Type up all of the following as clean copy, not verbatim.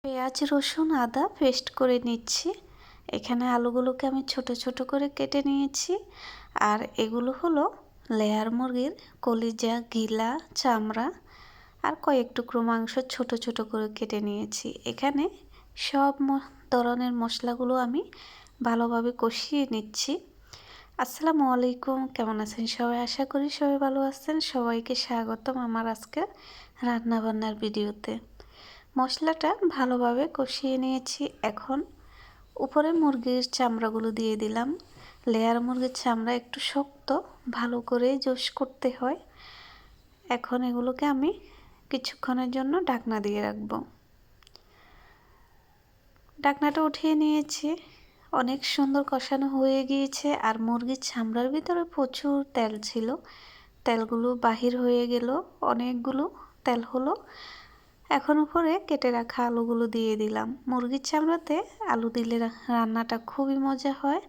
পেঁয়াজ রসুন আদা পেস্ট করে নিচ্ছি। এখানে আলুগুলোকে আমি ছোট ছোট করে কেটে নিয়েছি। আর এগুলো হলো লেয়ার মুরগির কলিজা, গিলা, চামড়া আর কয়েক টুকরো মাংস ছোট ছোট করে কেটে নিয়েছি। এখানে সব ধরনের মশলাগুলো আমি ভালোভাবে কষিয়ে নিচ্ছি। আসসালামু আলাইকুম, কেমন আছেন সবাই? আশা করি সবাই ভালো আছেন। সবাইকে স্বাগতম আমার আজকের রান্নাবান্নার ভিডিওতে। মশলাটা ভালোভাবে কষিয়ে নিয়েছি। এখন উপরে মুরগির চামড়াগুলো দিয়ে দিলাম। লেয়ার মুরগির চামড়া একটু শক্ত, ভালো করে জোশ করতে হয়। এখন এগুলোকে আমি কিছুক্ষণের জন্য ঢাকনা দিয়ে রাখবো। ঢাকনাটা উঠিয়ে নিয়েছি। অনেক সুন্দর কষানো হয়ে গিয়েছে। আর মুরগির চামড়ার ভিতরে প্রচুর তেল ছিল। তেলগুলো বাহির হয়ে গেল, অনেকগুলো তেল হলো। এখন উপরে কেটে রাখা আলুগুলো দিয়ে দিলাম। মুরগির চামড়াতে আলু দিলে রান্নাটা খুবই মজা হয়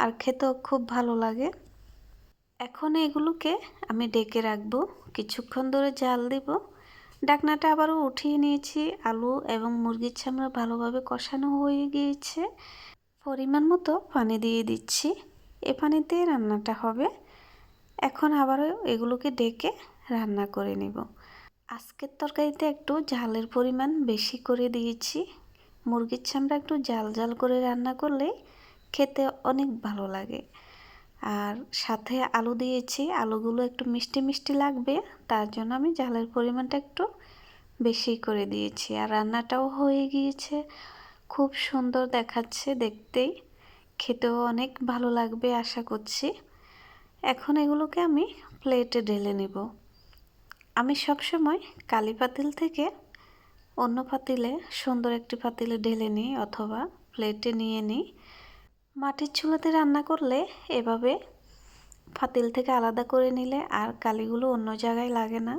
আর খেতেও খুব ভালো লাগে। এখন এগুলোকে আমি ডেকে রাখবো, কিছুক্ষণ ধরে জাল দিব। ঢাকনাটা আবারও উঠিয়ে নিয়েছি। আলু এবং মুরগির চামড়া ভালোভাবে কষানো হয়ে গিয়েছে। পরিমাণ মতো পানি দিয়ে দিচ্ছি। এ পানিতে রান্নাটা হবে। এখন আবারও এগুলোকে ডেকে রান্না করে নিব। আজকের তরকারিতে একটু ঝালের পরিমাণ বেশি করে দিয়েছি। মুরগির চামড়া একটু ঝাল ঝাল করে রান্না করলে খেতে অনেক ভালো লাগে। আর সাথে আলু দিয়েছি, আলুগুলো একটু মিষ্টি মিষ্টি লাগবে, তার জন্য আমি ঝালের পরিমাণটা একটু বেশি করে দিয়েছি। আর রান্নাটাও হয়ে গিয়েছে, খুব সুন্দর দেখাচ্ছে দেখতেই, খেতেও অনেক ভালো লাগবে আশা করছি। এখন এগুলোকে আমি প্লেটে ঢেলে নেব। আমি সবসময় কালি পাতিল থেকে অন্য পাতিলে, সুন্দর একটি পাতিলে ঢেলে নিই অথবা প্লেটে নিয়ে নিই। মাটির চুলাতে রান্না করলে এভাবে পাতিল থেকে আলাদা করে নিলে আর কালিগুলো অন্য জায়গায় লাগে না।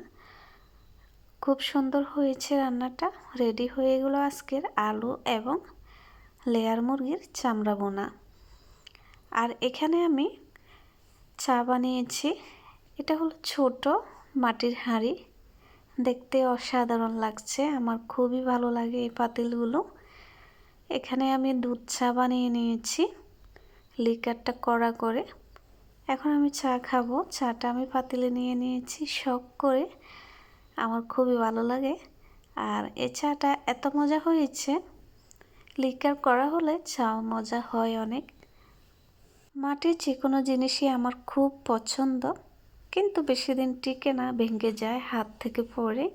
খুব সুন্দর হয়েছে রান্নাটা। রেডি হয়ে গেল আজকের আলু এবং লেয়ার মুরগির চামড়া বোনা। আর এখানে আমি চা বানিয়েছি। এটা হলো ছোট মাটির হাঁড়ি, দেখতে অসাধারণ লাগছে, আমার খুবই ভালো লাগে এই পাতিলগুলো। এখানে আমি দুধ চা বানিয়ে নিয়েছি, লিকারটা কড়া করে। এখন আমি চা খাবো। চাটা আমি পাতিলে নিয়ে নিয়েছি শখ করে, আমার খুবই ভালো লাগে। আর এই চাটা এত মজা হয়েছে, লিকার করা হলে চা মজা হয় অনেক। মাটির যে কোনো জিনিসই আমার খুব পছন্দ, কিন্তু বেশি দিন টিকে না, ভেঙে যায় হাত থেকে পড়ে।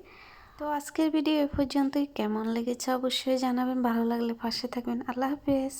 তো আজকের ভিডিও এ পর্যন্তই। কেমন লেগেছে অবশ্যই জানাবেন, ভালো লাগলে পাশে থাকবেন। আল্লাহ হাফেজ।